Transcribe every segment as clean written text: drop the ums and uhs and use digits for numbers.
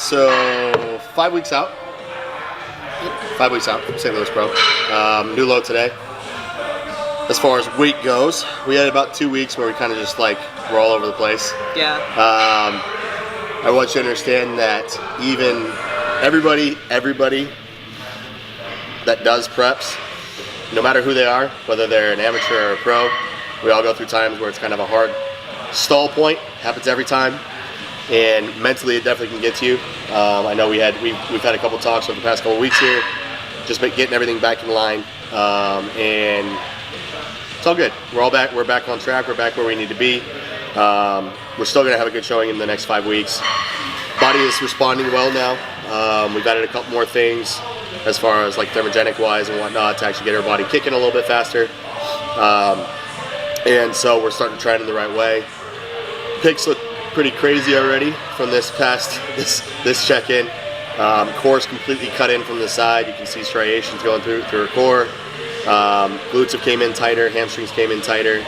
So 5 weeks out. 5 weeks out from St. Louis Pro. New load today. As far as weight goes, we had about 2 weeks where we kind of just like we're all over the place. Yeah. I want you to understand that even everybody that does preps, no matter who they are, whether they're an amateur or a pro, we all go through times where it's kind of a hard stall point. Happens every time, and mentally it definitely can get to you. I know we've had a couple talks over the past couple weeks here, just getting everything back in line, and it's all good. We're all back. We're back on track. We're back where we need to be. We're still going to have a good showing in the next 5 weeks. Body is responding well now. We've added a couple more things as far as like thermogenic wise and whatnot to actually get our body kicking a little bit faster. And so we're starting to trend in the right way. Pics look pretty crazy already from this check-in. Core's completely cut in from the side. You can see striations going through her core. Glutes have came in tighter, hamstrings came in tighter.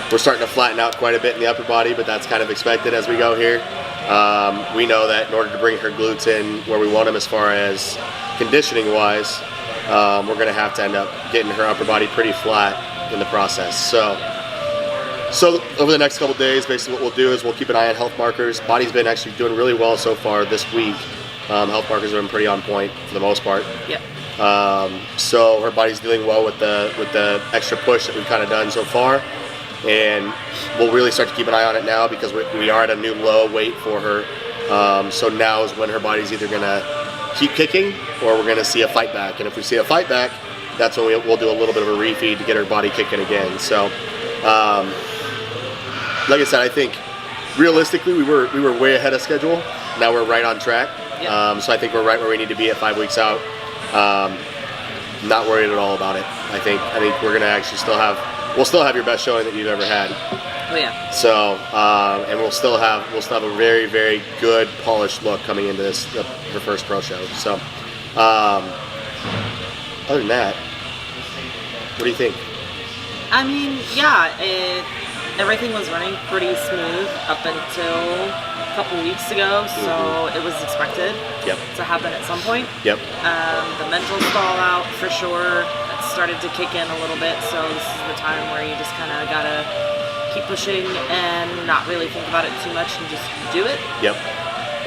We're starting to flatten out quite a bit in the upper body, but that's kind of expected as we go here. We know that in order to bring her glutes in where we want them as far as conditioning wise, we're going to have to end up getting her upper body pretty flat in the process. So over the next couple days, basically what we'll do is we'll keep an eye on health markers. Body's been actually doing really well so far this week. Health markers have been pretty on point for the most part. Yep. So her body's dealing well with the extra push that we've kind of done so far, and we'll really start to keep an eye on it now because we are at a new low weight for her. So now is when her body's either gonna keep kicking or we're gonna see a fight back. And if we see a fight back, that's when we'll do a little bit of a refeed to get her body kicking again. So, like I said, I think realistically we were way ahead of schedule. Now we're right on track. Yep. So I think we're right where we need to be at 5 weeks out. Not worried at all about it. I think we're gonna actually we'll still have your best showing that you've ever had. Oh yeah. So and we'll still have a very, very good polished look coming into her first pro show. So other than that, what do you think? I mean, yeah, everything was running pretty smooth up until a couple weeks ago, so it was expected to happen at some point. Yep. The mental stall out for sure. It started to kick in a little bit, so this is the time where you just kind of gotta keep pushing and not really think about it too much and just do it. Yep.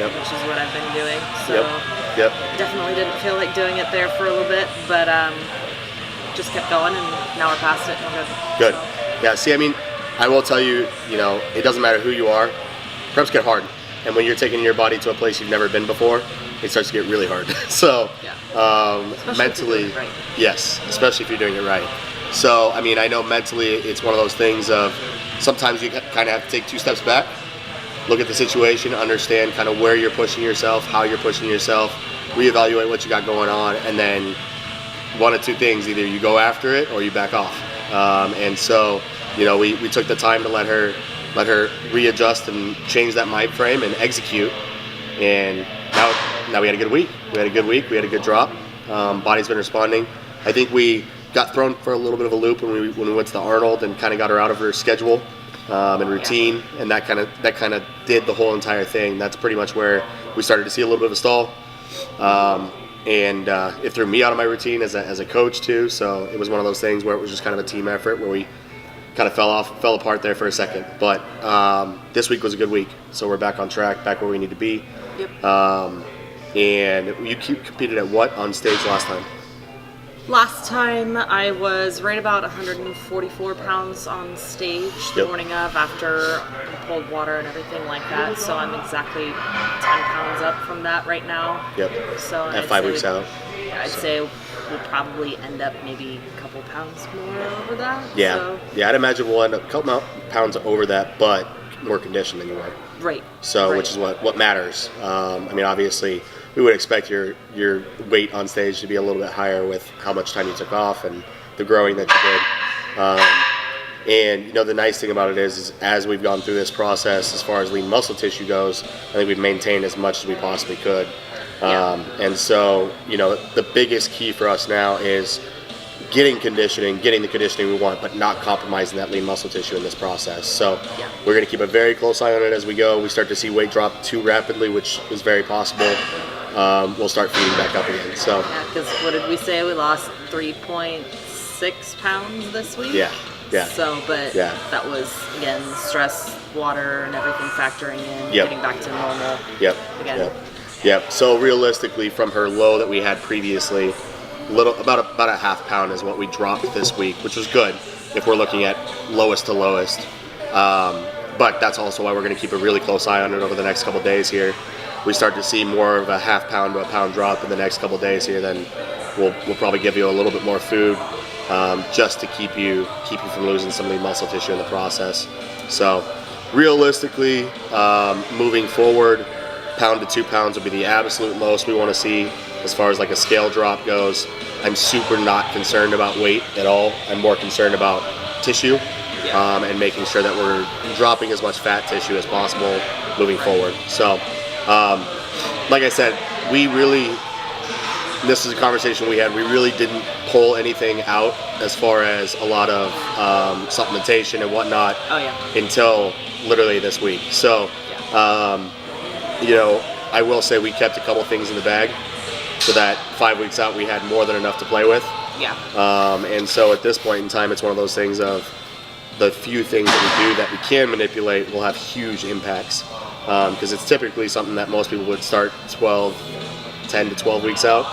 Which is what I've been doing. So Yep. definitely didn't feel like doing it there for a little bit, but just kept going, and now we're past it and we're good. Good. Yeah. See, I mean, I will tell you, it doesn't matter who you are. Preps get hard, and when you're taking your body to a place you've never been before, it starts to get really hard. So, mentally, right. Yes, especially if you're doing it right. So, I mean, I know mentally it's one of those things of sometimes you kind of have to take 2 steps back, look at the situation, understand kind of where you're pushing yourself, how you're pushing yourself, reevaluate what you got going on, and then one of 2 things: either you go after it or you back off. And so, we took the time to let her readjust and change that mind frame and execute. And now we had a good week. We had a good drop. Body's been responding. I think we got thrown for a little bit of a loop when we went to the Arnold and kind of got her out of her schedule and routine, and that kind of did the whole entire thing. That's pretty much where we started to see a little bit of a stall. And it threw me out of my routine as a coach too. So it was one of those things where it was just kind of a team effort where we kind of fell apart there for a second. But this week was a good week, so we're back on track, back where we need to be. Yep. And you competed at what on stage last time? Last time I was right about 144 pounds on stage the morning of, after cold water and everything like that. So I'm exactly 10 pounds up from that right now. Yep. So at 5 weeks out. I'd say we'll probably end up maybe a couple pounds more over that. Yeah. So. Yeah, I'd imagine we'll end up a couple pounds over that, but more conditioned than you were. Right. So, right. Which is what matters. I mean, obviously, we would expect your weight on stage to be a little bit higher with how much time you took off and the growing that you did. And the nice thing about it is as we've gone through this process, as far as lean muscle tissue goes, I think we've maintained as much as we possibly could. And so, the biggest key for us now is getting the conditioning we want, but not compromising that lean muscle tissue in this process. So we're going to keep a very close eye on it as we go. We start to see weight drop too rapidly, which is very possible. We'll start feeding back up again. So yeah, because what did we say? We lost 3.6 pounds this week. Yeah. So, but that was again stress, water, and everything factoring in, getting back to normal. Yep. So realistically, from her low that we had previously, about a half pound is what we dropped this week, which was good if we're looking at lowest to lowest. But that's also why we're going to keep a really close eye on it over the next couple days here. We start to see more of a half pound to a pound drop in the next couple days here, then we'll probably give you a little bit more food, just to keep you from losing some of the muscle tissue in the process. So realistically, moving forward, pound to 2 pounds will be the absolute most we want to see as far as like a scale drop goes. I'm super not concerned about weight at all. I'm more concerned about tissue, and making sure that we're dropping as much fat tissue as possible moving forward. So like I said, this is a conversation we had, we really didn't pull anything out as far as a lot of supplementation and whatnot until literally this week. So I will say we kept a couple things in the bag so that 5 weeks out we had more than enough to play with. And so at this point in time, it's one of those things of the few things that we do that we can manipulate will have huge impacts, because it's typically something that most people would start 10 to 12 weeks out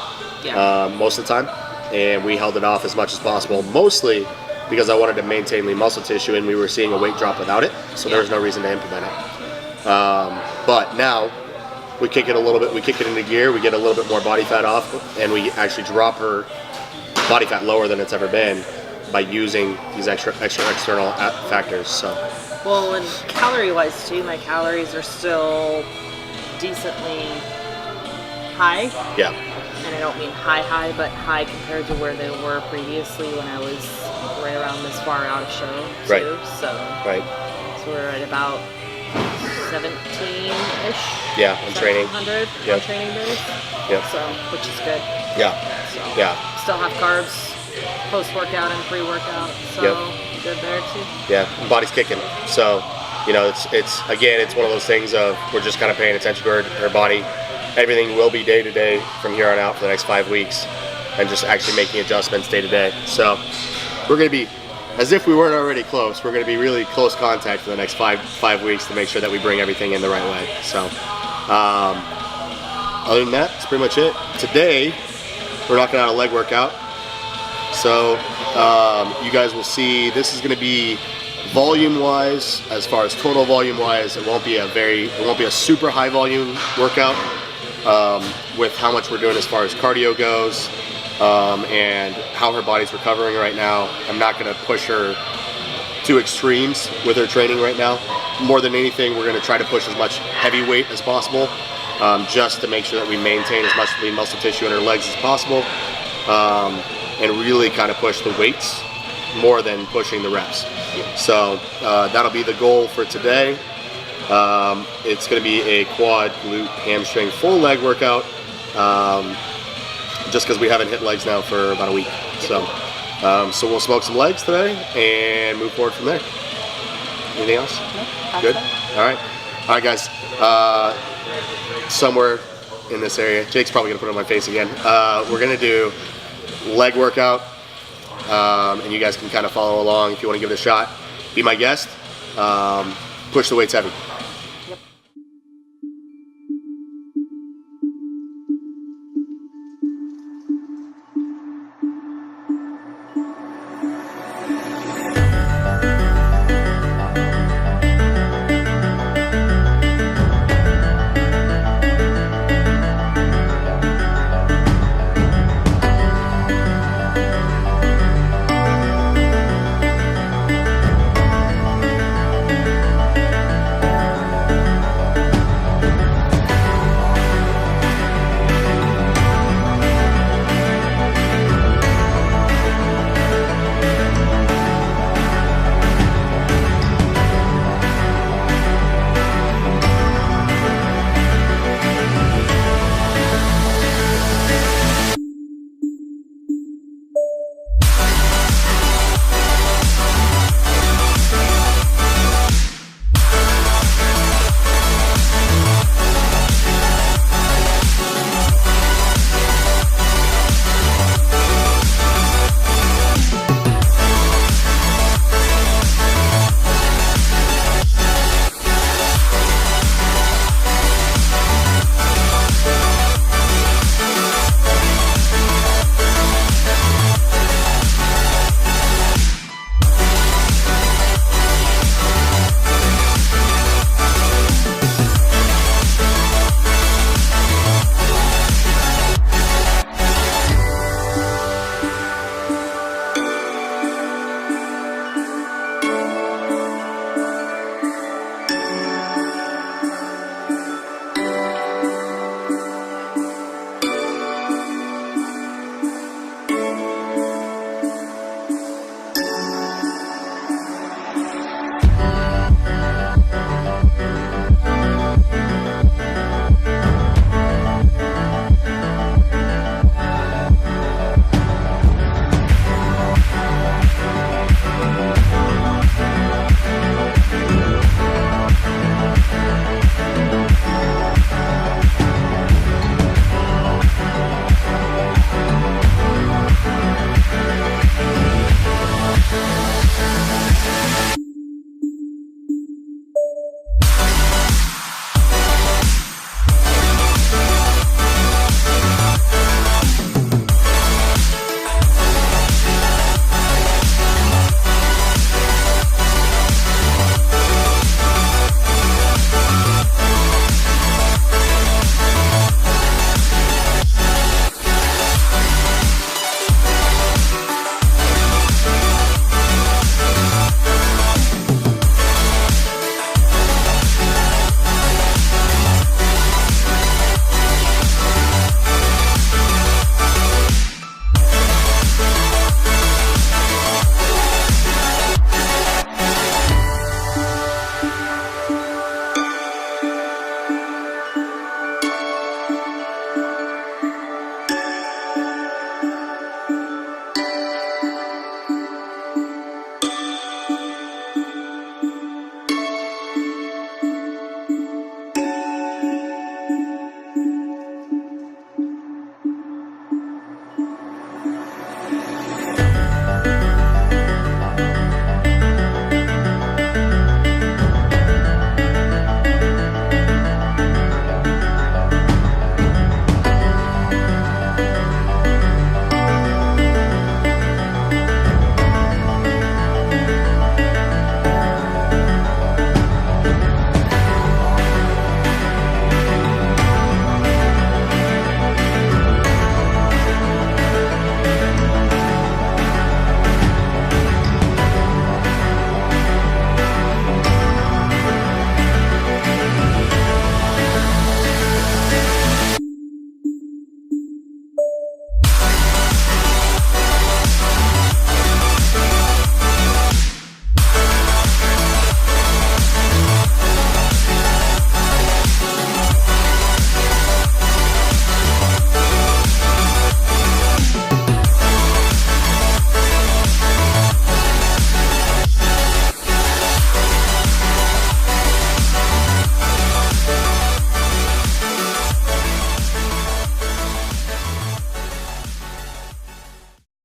most of the time, and we held it off as much as possible, mostly because I wanted to maintain lean muscle tissue, and we were seeing a weight drop without it, so there was no reason to implement it. But now we kick it a little bit, we kick it into gear, we get a little bit more body fat off, and we actually drop her body fat lower than it's ever been by using these extra external factors. So, well, and calorie wise too, my calories are still decently high. And I don't mean high, but high compared to where they were previously when I was right around this far out of show too. So we're at about 17-ish. On training. 100 on training days. So, which is good. Still have carbs post-workout and pre-workout. So good there too. Body's kicking. So, it's one of those things of we're just kind of paying attention to her body. Everything will be day to day from here on out for the next 5 weeks, and just actually making adjustments day to day. So we're going to be, as if we weren't already close, we're going to be really close contact for the next five weeks to make sure that we bring everything in the right way. So other than that, that's pretty much it. Today, we're knocking out a leg workout. So you guys will see this is going to be volume-wise, as far as total volume-wise, it won't be a super high volume workout. With how much we're doing as far as cardio goes, and how her body's recovering right now. I'm not going to push her to extremes with her training right now. More than anything, we're going to try to push as much heavy weight as possible, just to make sure that we maintain as much lean muscle tissue in her legs as possible, and really kind of push the weights more than pushing the reps. So that'll be the goal for today. It's going to be a quad, glute, hamstring, full leg workout, just because we haven't hit legs now for about a week. So we'll smoke some legs today and move forward from there. Anything else? No, good? All right, guys. Somewhere in this area, Jake's probably going to put it on my face again. We're going to do leg workout, and you guys can kind of follow along if you want to give it a shot. Be my guest. Push the weights heavy.